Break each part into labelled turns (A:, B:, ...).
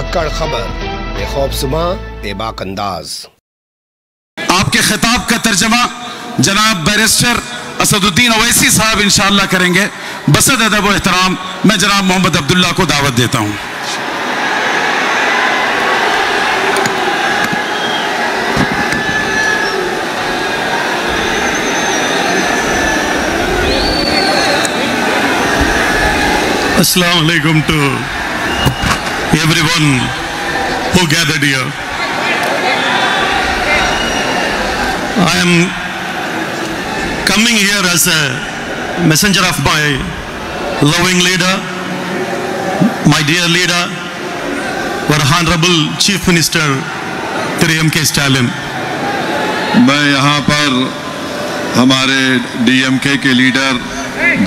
A: सक्कड़ खबर, बेखौफसमा बेबाक अंदाज।
B: आपके खिताब का तर्जमा जनाब बैरिस्टर असदुद्दीन ओवैसी साहब इंशाअल्लाह करेंगे। बसद अदब व एहतराम मैं जनाब मोहम्मद अब्दुल्ला को दावत देता हूँ।
C: Assalamu alaikum to everyone who gathered here. I am coming here as a messenger of my loving leader, my dear leader, our Honorable Chief Minister Shri M.K. Stalin.
D: मैं यहाँ पर हमारे DMK के लीडर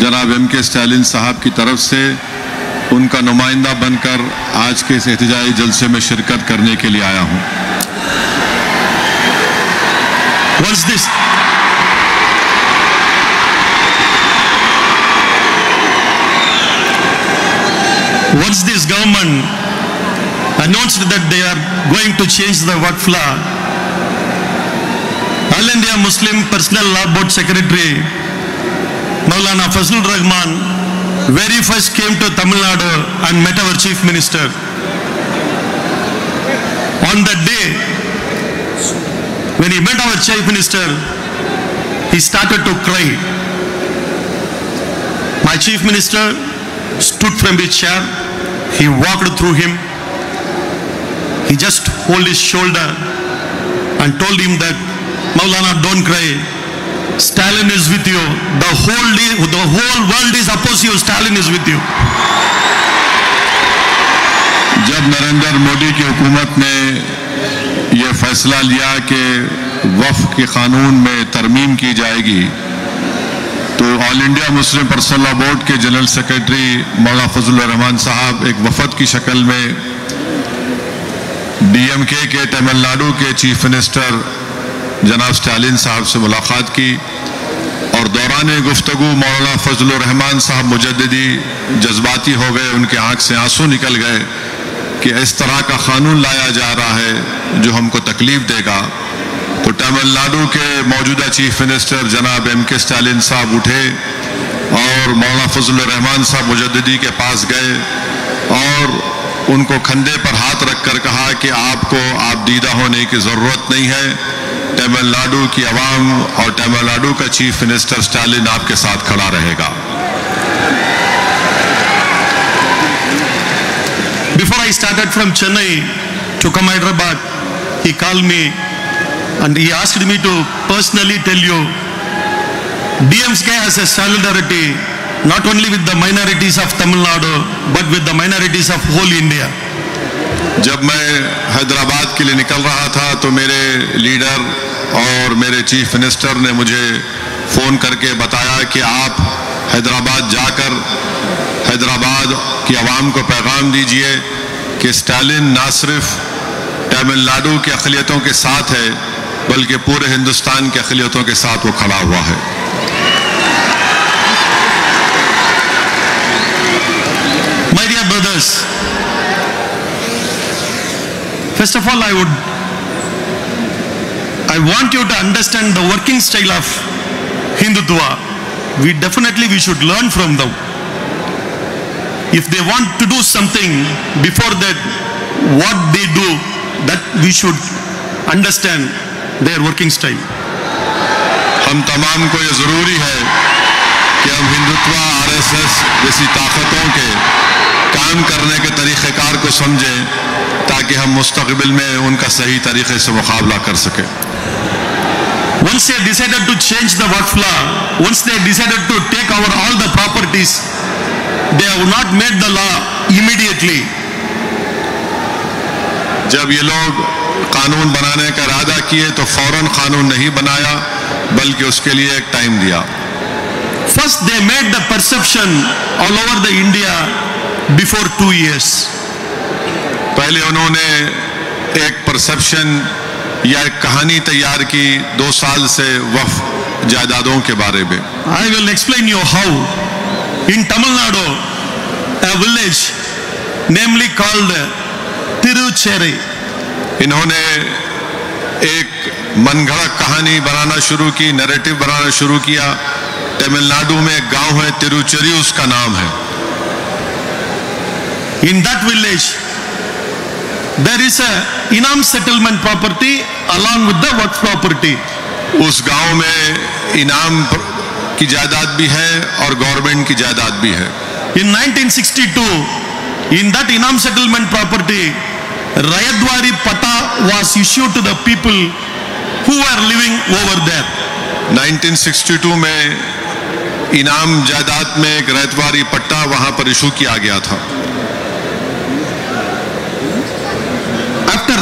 D: जनाब M.K. स्टालिन साहब की तरफ से उनका नुमाइंदा बनकर आज के इस एहतजाजी जलसे में शिरकत करने के लिए आया हूँ।
C: Once this government announced that they are going to change the Waqf law, All India Muslim Personal Law Board Secretary Maulana Fazlur Rahman very first came to Tamil Nadu and met our Chief Minister. On that day, when he met our Chief Minister, he started to cry. My Chief Minister stood from his chair, he walked through him, he just held his shoulder and told him that, Maulana, don't cry. Stalin is with you. The whole world is opposed to you. Stalin is with you.
D: जब नरेंद्र मोदी की हुकूमत ने यह फैसला लिया कि वक्फ के कानून में तरमीम की जाएगी, तो all India Muslim personal law board के जनरल सेक्रेटरी मौलाना फजलुर रहमान साहब एक वफद की शक्ल में DMK के तमिलनाडु के चीफ मिनिस्टर जनाब स्टालिन साहब से मुलाकात की और दौरान गुफ्तगू मौलाना फजलुर रहमान साहब मुजद्दिदी जज्बाती हो गए, उनके आंख से आंसू निकल गए कि इस तरह का कानून लाया जा रहा है जो हमको तकलीफ देगा। तो तमिलनाडु के मौजूदा चीफ मिनिस्टर जनाब M.K. स्टालिन साहब उठे और मौलाना फजलुर रहमान साहब मुजद्दिदी के पास गए और उनको कंधे पर हाथ रखकर कहा कि आपको आप दीदा होने की ज़रूरत नहीं है, तमिलनाडु की आवाम और तमिलनाडु का चीफ मिनिस्टर स्टालिन आपके साथ खड़ा रहेगा।
C: Before I started from Chennai to come Hyderabad, he called me and he asked me to personally tell you, DMK has a solidarity not only with the minorities of Tamil Nadu but with the minorities of whole India.
D: जब मैं हैदराबाद के लिए निकल रहा था तो मेरे leader और मेरे चीफ मिनिस्टर ने मुझे फ़ोन करके बताया कि आप हैदराबाद जाकर हैदराबाद की आवाम को पैगाम दीजिए कि स्टालिन ना सिर्फ तमिलनाडु की अक़लियतों के साथ है बल्कि पूरे हिंदुस्तान की अक़लियतों के साथ वो खड़ा हुआ है।
C: My dear brothers, first of all, I want you to understand the working style of Hindutva. We should learn from them. If they want to do something, before that, what they do, that we should understand their working style.
D: हम तमाम को ये ज़रूरी है कि हम Hindutva RSS जैसी ताकतों के काम करने के तरीक़ेकार को समझें ताकि हम मुस्तक़बिल में उनका सही तरीक़े से मुकाबला कर सकें।
C: Once they decided to change the Waqf law, once they decided to take over all the properties, they have not made the law immediately.
D: जब ये लोग कानून बनाने का इरादा किए तो फौरन कानून नहीं बनाया बल्कि उसके लिए एक टाइम दिया।
C: First they made the perception all over the India before 2 years.
D: पहले उन्होंने एक परसेप्शन या एक कहानी तैयार की 2 साल से वक्फ जायदादों के बारे में।
C: I will explain you how. In Tamil Nadu, a village namely called Tirucherry.
D: इन्होंने एक मनगढ़ंत कहानी बनाना शुरू की, नैरेटिव बनाना शुरू किया। तमिलनाडु में एक गांव है तिरुचेरी, उसका नाम है।
C: In that village, there is a Inam settlement property along with the Waqf property.
D: उस गांव में इनाम की जायदाद भी है और गवर्नमेंट की जायदाद भी है।
C: In 1962, in that Inam settlement property, Rayadwari Pata was issued to the people who were living over there.
D: 1962 में इनाम जायदाद में एक रैतवारी पट्टा वहां पर इशू किया गया था।
C: After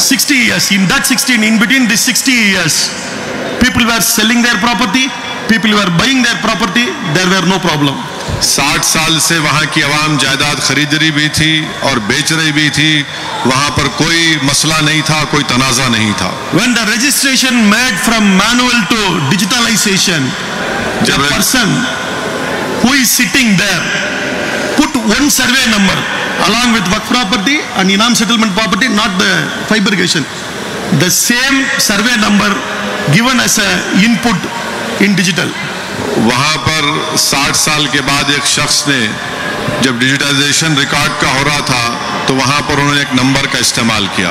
C: 60 years, in that 16, in between these 60 years, people were selling their property, people were buying their property, there were no problem.
D: 60 साल से वहां की आवाम जायदाद खरीद रही भी थी और बेच रही भी थी। वहां पर कोई मसला नहीं था, कोई तनाजा नहीं था।
C: When the registration made from manual to digitalization, the person who is sitting there put one survey number along with Waqf property and Inam settlement property, not the fabrication. The same survey number given as a input in digital.
D: वहां पर 60 साल के बाद एक शख्स ने, जब digitisation record का हो रहा था, तो वहां पर उन्होंने एक नंबर का इस्तेमाल किया।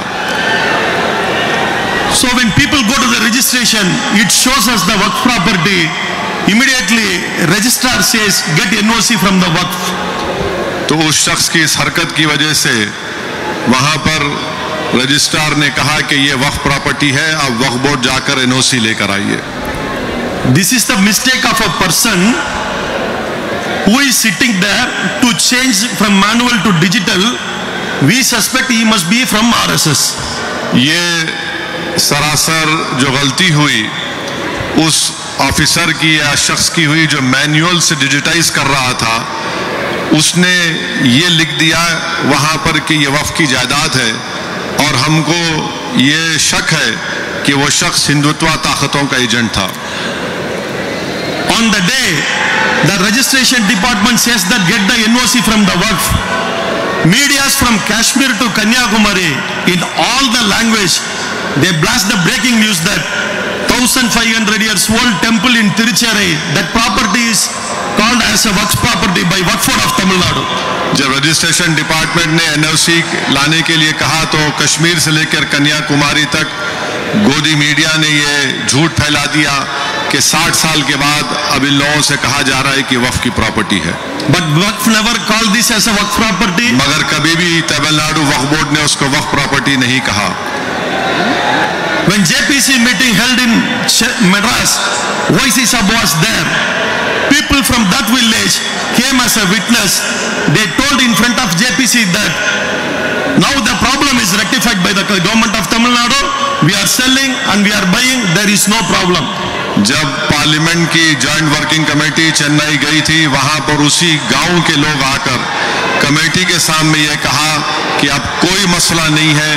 C: So when people go to the registration, it shows us the Waqf property. Immediately registrar says get NOC from the Waqf.
D: तो उस शख्स की इस हरकत की वजह से वहां पर रजिस्ट्रार ने कहा कि ये वक्फ प्रॉपर्टी है, आप वक्फ बोर्ड जाकर NOC लेकर आइए।
C: This is the mistake of a person who is sitting there to change from manual to digital. We suspect he must be from RSS.
D: ये सरासर जो गलती हुई उस ऑफिसर की या शख्स की हुई जो मैनुअल से डिजिटाइज कर रहा था। उसने ये लिख दिया वहां पर कि ये वक्फ की जायदाद है, और हमको ये शक है कि वो शख्स हिंदुत्व ताकतों का एजेंट था।
C: On the day the registration department says that get the NOC from the Waqf, medias from Kashmir to Kanyakumari in all the language, they blast the breaking news that 1500 years old temple in Tirucherry, that property is called as a Waqf property by Waqf Board of Tamil Nadu.
D: जब registration department ने NOC लाने के लिए कहा तो कश्मीर से लेकर कन्याकुमारी तक गोदी मीडिया ने ये झूठ फैला दिया कि 60 साल के बाद अब इन लोगों से कहा जा रहा है कि वक्फ की प्रॉपर्टी है।
C: But Waqf never called this as a Waqf property.
D: मगर कभी भी तमिलनाडु वक्फ बोर्ड ने उसको वक्फ प्रॉपर्टी नहीं कहा।
C: When JPC meeting held in Madras, YC Sab was there. People from that village came as a witness. They told in front of JPC that now the problem is rectified by the government of Tamil Nadu. We are selling and we are buying. There is no problem.
D: जब parliament की joint working committee Chennai गई थी, वहां पर उसी गांव के लोग आकर कमेटी के सामने ये कहा कि अब कोई मसला नहीं है,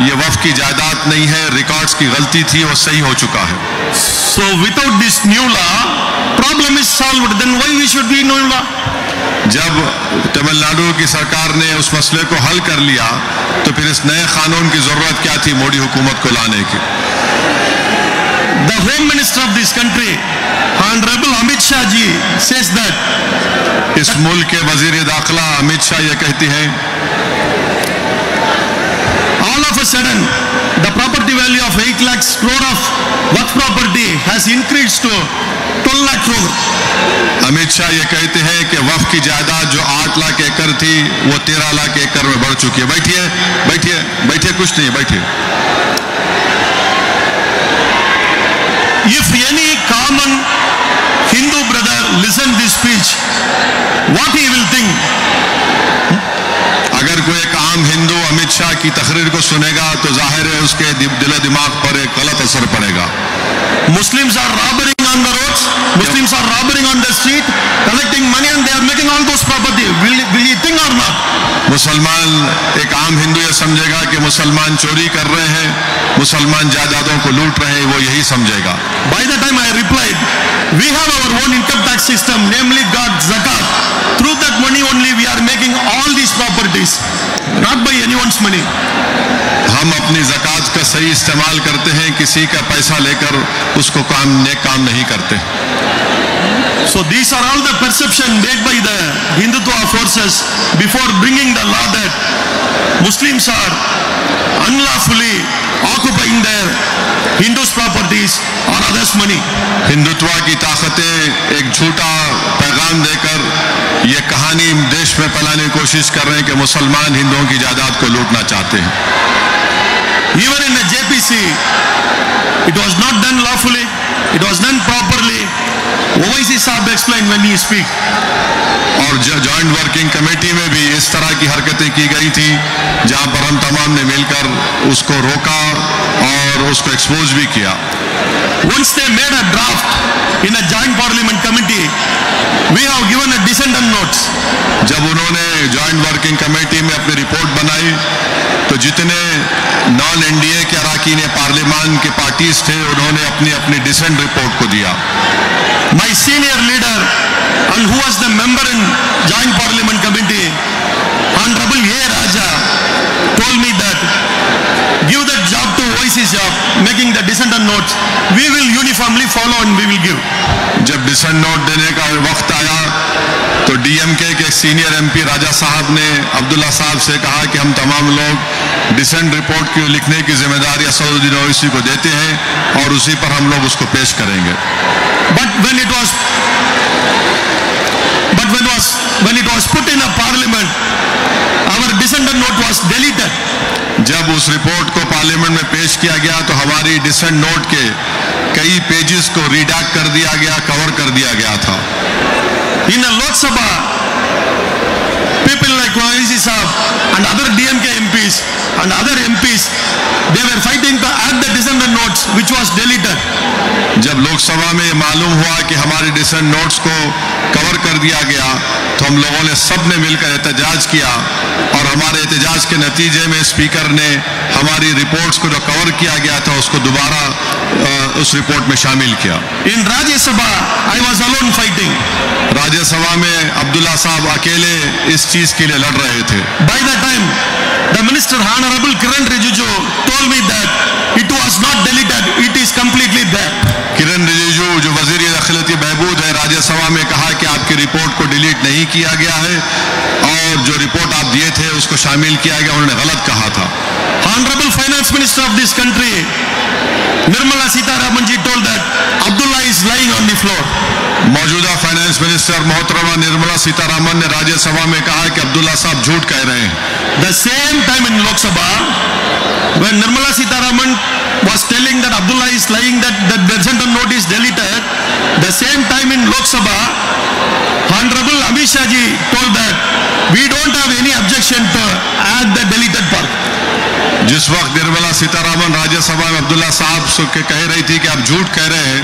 D: ये वक्फ की जायदाद नहीं है, रिकॉर्ड्स की गलती थी, वो सही हो चुका है।
C: So without this new law, problem is solved. Then why we should be new law?
D: जब तमिलनाडु की सरकार ने उस मसले को हल कर लिया, तो फिर इस नए कानून की जरूरत क्या थी मोदी हुकूमत को लाने की?
C: The Home Minister of this country, Honorable Amit Shah ji, says that
D: इस मुल्क के वजीर दाखिला अमित शाह ये कहती हैं,
C: all of a sudden the property value of 8 lakh crore of Waqf property has increased to 12 lakh crore.
D: Amit Shah ये कहते हैं कि वक्फ की जायदाद जो 8 लाख एकड़ थी वो 13 लाख एकड़ में बढ़ चुकी है। बैठिए बैठिए बैठिए, कुछ नहीं, बैठिए।
C: If any common Hindu brother listen this speech, what he will think?
D: अगर कोई एक आम हिंदू अमित शाह की तकरीर को सुनेगा तो जाहिर है उसके दिल दिमाग पर एक गलत असर पड़ेगा।
C: Muslims are robbing on the roads, Muslims are robbing on the street, collecting money and they are making all those property. Will he think or not?
D: मुसलमान, एक आम हिंदू ये समझेगा कि मुसलमान चोरी कर रहे हैं, मुसलमान जायदादों को लूट रहे हैं, वो यही समझेगा।
C: By the time I replied, we have our own income tax system, namely God Zakat. Through that money only we are making all these properties, not by anyone's anyone's money.
D: हम अपनी ज़कात का सही इस्तेमाल करते हैं, किसी का पैसा लेकर उसको नेक काम नहीं करते।
C: So these are all the perception made by the Hindutva forces before bringing the law that Muslims are unlawfully occupying their Hindus' properties or others' money.
D: Hindutva की ताकतें एक झूठा पैगाम देकर ये कहानी देश में फैलाने की कोशिश कर रहे हैं कि मुसलमान हिंदुओं की जायदाद को लूटना चाहते हैं।
C: Even in the JPC, it was not done lawfully, it was done properly. Owaisi Sahab explained when he speak.
D: और जॉइंट वर्किंग कमेटी में भी इस तरह की हरकतें की गई थी, जहां पर हम तमाम ने मिलकर उसको रोका और उसको एक्सपोज भी किया।
C: Once they made a draft in a joint parliament committee, we have given a dissent and notes.
D: जब उन्होंने जॉइंट वर्किंग कमेटी में अपनी रिपोर्ट बनाई तो जितने नॉन एनडीए के अरकान पार्लियामान के पार्टीज थे उन्होंने अपनी अपनी डिसेंट रिपोर्ट को दिया।
C: My senior leader and who was the member in joint parliament committee, Honorable A. Raja, told me that give that job to Owaisi Sahab, making the dissent and notes. We will uniformly follow and we will give.
D: जब decent note देने का वक्त आया तो DMK के senior MP राजा साहब ने अब्दुल्ला साहब से कहा कि हम तमाम लोग डिसेंट रिपोर्ट की लिखने की जिम्मेदारी असदुद्दीन ओवैसी को देते हैं और उसी पर हम लोग उसको पेश करेंगे।
C: But when it was put in a parliament, our dissent and note was deleted.
D: जब उस रिपोर्ट को पार्लियामेंट में पेश किया गया तो हमारी डिसेंट नोट के कई पेजेस को रिडैक्ट कर दिया गया, कवर कर दिया गया था।
C: In a Lok Sabha, people like Owaisi Sahab and other DMK MPs and other MPs, they were fighting to add the dissent and notes which was deleted.
D: जब लोकसभा में मालूम हुआ कि हमारे डिसेंट नोट्स को कवर कर दिया गया तो हम लोगों ने सब ने मिलकर एहतजाज किया और हमारे एहतजाज के नतीजे में स्पीकर ने हमारी रिपोर्ट्स को जो कवर किया गया था उसको दोबारा उस रिपोर्ट में शामिल किया।
C: In Rajya Sabha, I was alone fighting.
D: Rajya Sabha में अब्दुल्ला साहब अकेले इस चीज के लिए लड़ रहे थे।
C: By the time the Minister Honorable Kiran Rijiju told me that it was not deleted, it is completely there.
D: किरण रिजिजू जो वजीर दाखिलती बहबूद है राज्यसभा में कहा कि आपकी रिपोर्ट को डिलीट नहीं किया गया है और जो रिपोर्ट आप दिए थे उसको शामिल किया गया, उन्होंने गलत कहा था।
C: Honorable Finance Minister of this country, Nirmala Sitharaman ji told that Abdullah is lying on the floor.
D: मौजूदा फाइनेंस मिनिस्टर मोहतरमा निर्मला सीतारामन ने राज्यसभा में कहा कि अब्दुल्ला साहब झूठ कह रहे हैं।
C: The same time in Lok Sabha, when Nirmala Sitharaman was telling that Abdullah is lying, that the dissent and note is deleted, the same time in Lok Sabha, Honorable Amit Shah ji told that we don't have any objection to add the deleted part.
D: जिस वक्त निर्मला सीतारामन राज्यसभा में अब्दुल्ला साहब के कह रही थी कि आप झूठ कह रहे हैं,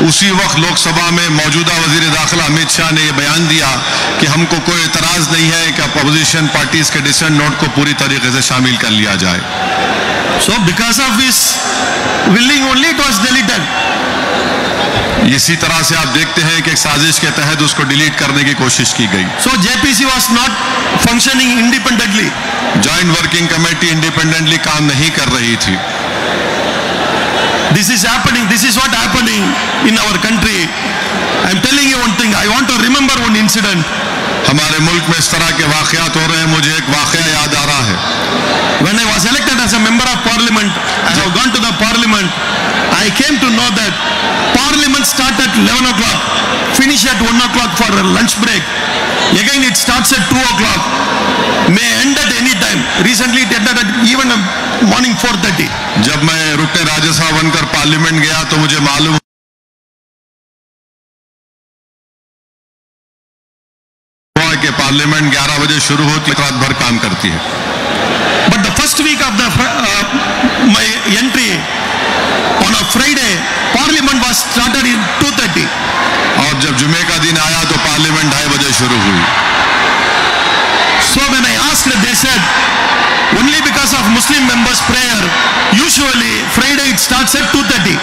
D: उसी वक्त लोकसभा में मौजूदा वजीर दाखिला अमित शाह ने यह बयान दिया कि हमको कोई एतराज नहीं है कि अपोजिशन पार्टीज के डिसेंट नोट को पूरी तरीके से शामिल कर लिया जाए।
C: So because of his willing only it was deleted.
D: इसी तरह से आप देखते हैं कि एक साजिश के तहत उसको डिलीट करने की कोशिश की गई।
C: So JPC was not functioning independently.
D: Joint working committee independently काम नहीं कर रही थी।
C: This is happening. This is what happening in our country. I am telling you one thing. I want to remember one incident.
D: हमारे मुल्क में इस तरह के वाकयात हो रहे हैं, मुझे एक वाकया याद आ रहा है।
C: When I was elected as a member of parliament, I have gone to the parliament. I came to know that parliament starts at 11 o'clock, finish at 1 o'clock for a lunch break. Again it starts at 2 o'clock, may end at any time. Recently it ended at even morning 4:30.
D: जब मैं रुकने राज्यसभा बनकर parliament गया तो मुझे मालूम हुआ कि पार्लियामेंट 11 बजे शुरू होती है, रात भर काम करती है।
C: But the first week of my entry on a Friday, parliament was started in 2:30.
D: और जब जुमे का दिन आया तो पार्लियामेंट 2:30 बजे शुरू हुई।
C: So when I asked, they said only because of Muslim members' prayer. Usually Friday it starts at 2:30.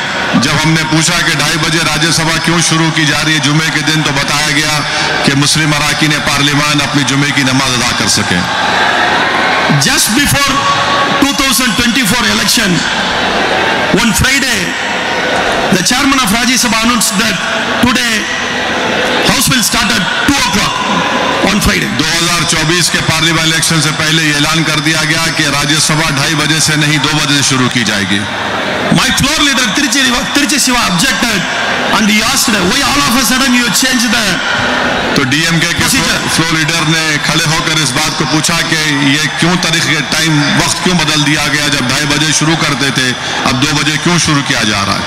D: जब हमने पूछा कि 2:30 बजे राज्यसभा क्यों शुरू की जा रही है जुमे के दिन, तो बताया गया कि मुस्लिम अरकान पार्लियामान अपनी जुमे की नमाज अदा कर सकें।
C: Just before 2024 election, one Friday, the chairman of Rajya Sabha announced that today House will start at 2 o'clock on Friday.
D: 2024 के पार्लियामेंट इलेक्शन से पहले ये ऐलान कर दिया गया कि राज्यसभा 2:30 बजे से नहीं 2 बजे से शुरू की जाएगी.
C: My floor leader Tiruchi Siva objected and he asked why all of a sudden you changed the.
D: तो डीएमके के फ्लोर लीडर ने खड़े होकर इस बात को पूछा कि ये क्यों तरीके टाइम वक्त क्यों बदल दिया गया, जब 2:30 बजे शुरू करते थे अब 2 बजे क्यों शुरू किया जा रहा है.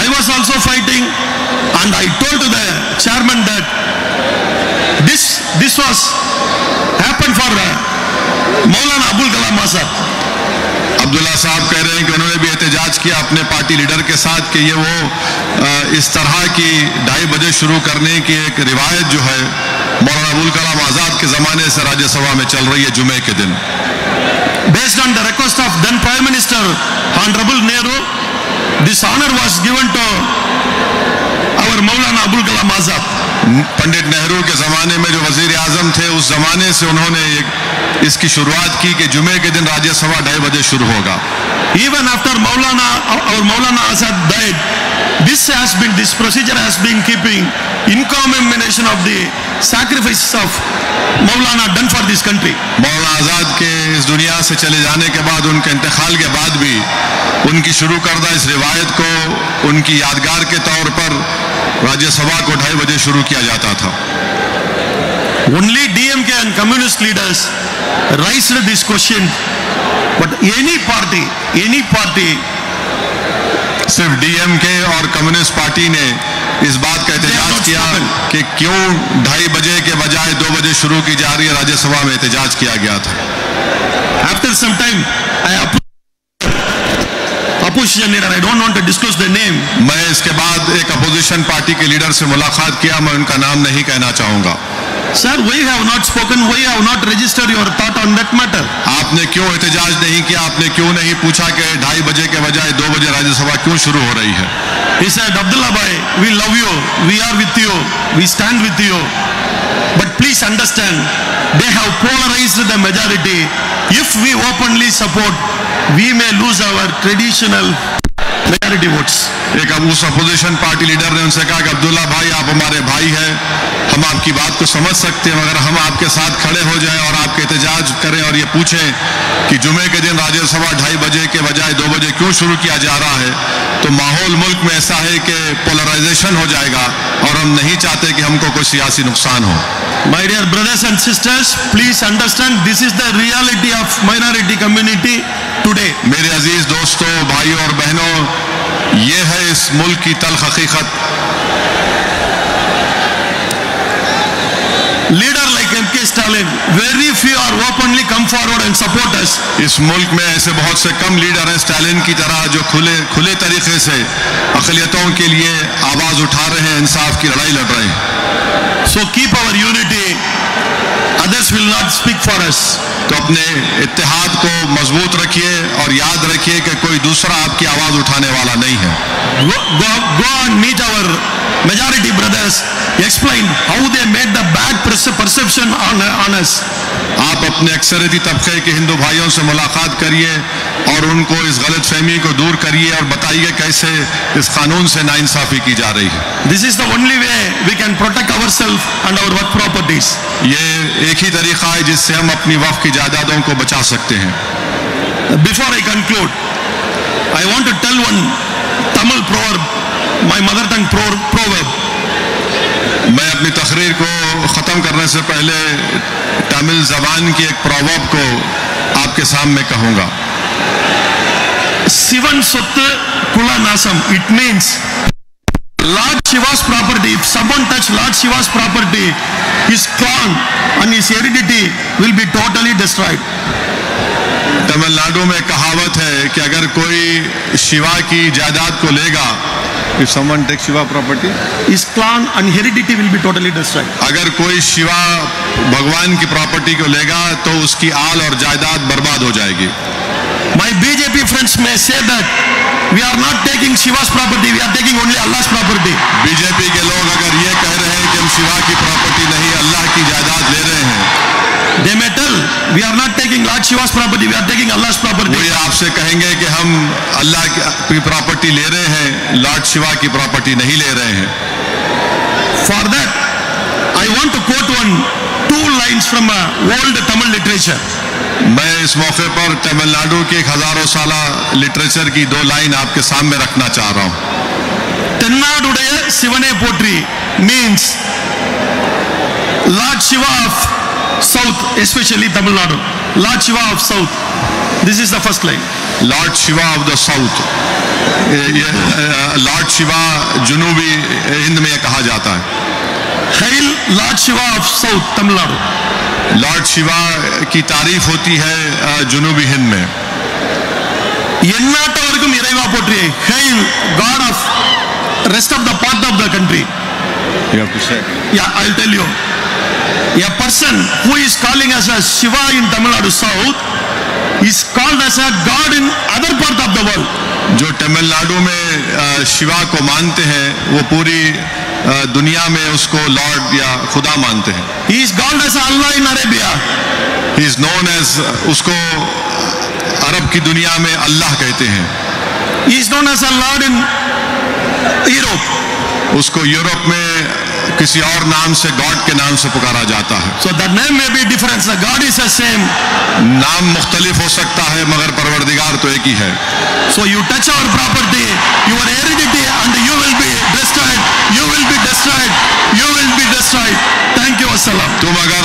C: I was also fighting and I told to the chairman that this was happened for Maulana Abul Kalam Azad.
D: Abdullah साहब कह रहे हैं कि उन्होंने भी एहतजाज किया अपने पार्टी लीडर के साथ कि ये वो इस तरह की 2:30 बजे शुरू करने की एक रिवायत जो है मौलाना अबुल कलाम आजाद के जमाने से राज्यसभा में चल रही है जुमे के दिन.
C: Based on the request of then Prime Minister Honorable Nehru, this honor was given to our Maulana Abul Kalam Azad.
D: Pandit Nehru के ज़माने में जो वज़ीर आज़म थे उस ज़माने से उन्होंने इसकी शुरुआत की कि जुमे के दिन राज्यसभा 2:30 बजे शुरू होगा.
C: Even after our Maulana Azad died, this procedure has been keeping in commemoration of the sacrifices of Maulana done for this country.
D: मौलाना आज़ाद के इस दुनिया से चले जाने के बाद उनके इंतकाल के बाद भी उनकी शुरू करदा इस रिवायत को उनकी यादगार के तौर पर राज्यसभा को 2:30 बजे शुरू किया जाता था.
C: Only DMK and communist leaders raised this question, but any party
D: सिर्फ डीएमके और कम्युनिस्ट पार्टी ने इस बात का एहतजाज किया कि क्यों 2:30 बजे के बजाय 2 बजे शुरू की जा रही है. राज्यसभा में एहतजाज किया गया था.
C: After some time, opposition leader, I don't want to disclose the name.
D: मैं इसके बाद एक अपोजिशन पार्टी के लीडर से मुलाकात किया, मैं उनका नाम नहीं कहना चाहूंगा.
C: Sir, why have not spoken? Why have not registered your thought on that matter?
D: आपने क्यों एहतजाज नहीं किया, आपने क्यों नहीं पूछा कि 2:30 बजे के बजाय 2 बजे राज्यसभा क्यों शुरू हो रही है.
C: He said, Abdullah bhai, we love you, we are with you, we stand with you, but please understand, they have polarized the majority. If we openly support, we may lose our traditional majority votes.
D: एक अब उस opposition party leader ने उनसे कहा कि अब्दुल्ला भाई आप हमारे भाई हैं, हम आपकी बात को समझ सकते हैं, मगर हम आपके साथ खड़े हो जाएं और आपके एहतजाज करें और ये पूछें कि जुमे के दिन राज्यसभा 2:30 बजे के बजाय 2 बजे क्यों शुरू किया जा रहा है, तो माहौल मुल्क में ऐसा है कि पोलराइजेशन हो जाएगा और हम नहीं चाहते कि हमको कोई सियासी नुकसान हो.
C: My dear brothers and sisters, please understand this is the reality of minority community today.
D: मेरे अजीज दोस्तों, भाइयों और बहनों, ये है इस मुल्क की तल्ख हकीकत.
C: Leader like M.K. Stalin, very few are openly come forward and support us.
D: इस मुल्क में ऐसे बहुत से कम लीडर हैं स्टालिन की तरह जो खुले तरीके से अक़लियतों के लिए आवाज उठा रहे हैं, इंसाफ की लड़ाई लड़ रहे हैं.
C: So keep our unity. Others will not speak for us.
D: तो अपने इत्तेहाद को मजबूत रखिए और याद रखिए कि कोई दूसरा आपकी आवाज उठाने वाला नहीं है.
C: Go and meet our majority brothers. Explain how they made the bad perception on us.
D: आप अपने अक्सरियती तबके के हिंदू भाइयों से मुलाकात करिए और उनको इस गलत फहमी को दूर करिए और बताइए कैसे इस कानून से नाइंसाफी की जा रही है.
C: This is the only way we can protect ourselves and our work properties.
D: ये एक ही तरीका है जिससे हम अपनी वक्फ की जायदादों को बचा सकते हैं.
C: Before I conclude, I want to tell one Tamil proverb, my mother tongue proverb.
D: मैं अपनी तकरीर को ख़त्म करने से पहले तमिल ज़बान की एक प्रोवर्ब को आपके सामने कहूँगा.
C: Sivan Sottu Kula Nasam. It means Lord Shiva's property. If someone touch Lord Shiva's property, his clan and his heredity will be totally destroyed.
D: Tamil Nadu में कहावत है कि अगर कोई शिवा की जायदाद को लेगा, if someone takes Shiva property,
C: his clan and heredity will be totally destroyed.
D: अगर कोई शिवा भगवान की प्रॉपर्टी को लेगा तो उसकी आल और जायदाद बर्बाद हो जाएगी.
C: My BJP friends may say that we are not taking Shiva's property, we are taking only Allah's property.
D: BJP के लोग अगर ये कह रहे हैं कि हम शिवा की प्रॉपर्टी नहीं अल्लाह की जायदाद ले रहे हैं,
C: they may tell we are not taking Lord Shiva's property. We are taking Allah's property.
D: वो ये आपसे कहेंगे कि हम अल्लाह की प्रॉपर्टी ले रहे हैं, लॉर्ड शिवा की प्रॉपर्टी नहीं ले रहे हैं।
C: For that, I want to quote two lines from old Tamil literature.
D: मैं इस मौके पर तमिलनाडु के 1000 साला लिटरेचर की 2 लाइन आपके सामने रखना चाह रहा हूं।
C: तेन्नाडुடைய சிவனே போற்றி means Lord Shiva of South, especially Tamil Nadu. Lord Shiva of South. This is the first line.
D: Lord Shiva of the south, lord Shiva जुनूबी हिंद में कहा जाता है।
C: Hail Lord Shiva of South, Tamil Nadu.
D: Lord Shiva की तारीफ होती है जुनूबी हिंद में।
C: எந்நாட்டவருக்கும் இறைவா போற்றி. Hail God of rest of the part of the country. Yeah, I'll tell you. A person who is calling as a Shiva in Tamil Nadu South is called as a God in other part of the world.
D: जो तमिलनाडु में शिवा को मानते हैं वो पूरी दुनिया में उसको लॉर्ड या खुदा मानते हैं।
C: He is called as Allah in Arabia.
D: He is known as, उसको अरब की दुनिया में अल्लाह कहते हैं।
C: He is known as a Lord in Europe.
D: उसको यूरोप में किसी और नाम से, गॉड के नाम से पुकारा जाता है।
C: So the name may be different. The God is the same.
D: नाम मुख्तलिफ हो सकता है मगर परवरदिगार तो एक ही है।
C: So you touch our property, your heredity, and you will be destroyed. You will be destroyed. You will be destroyed. Thank you. Assalam.
D: तुम अगर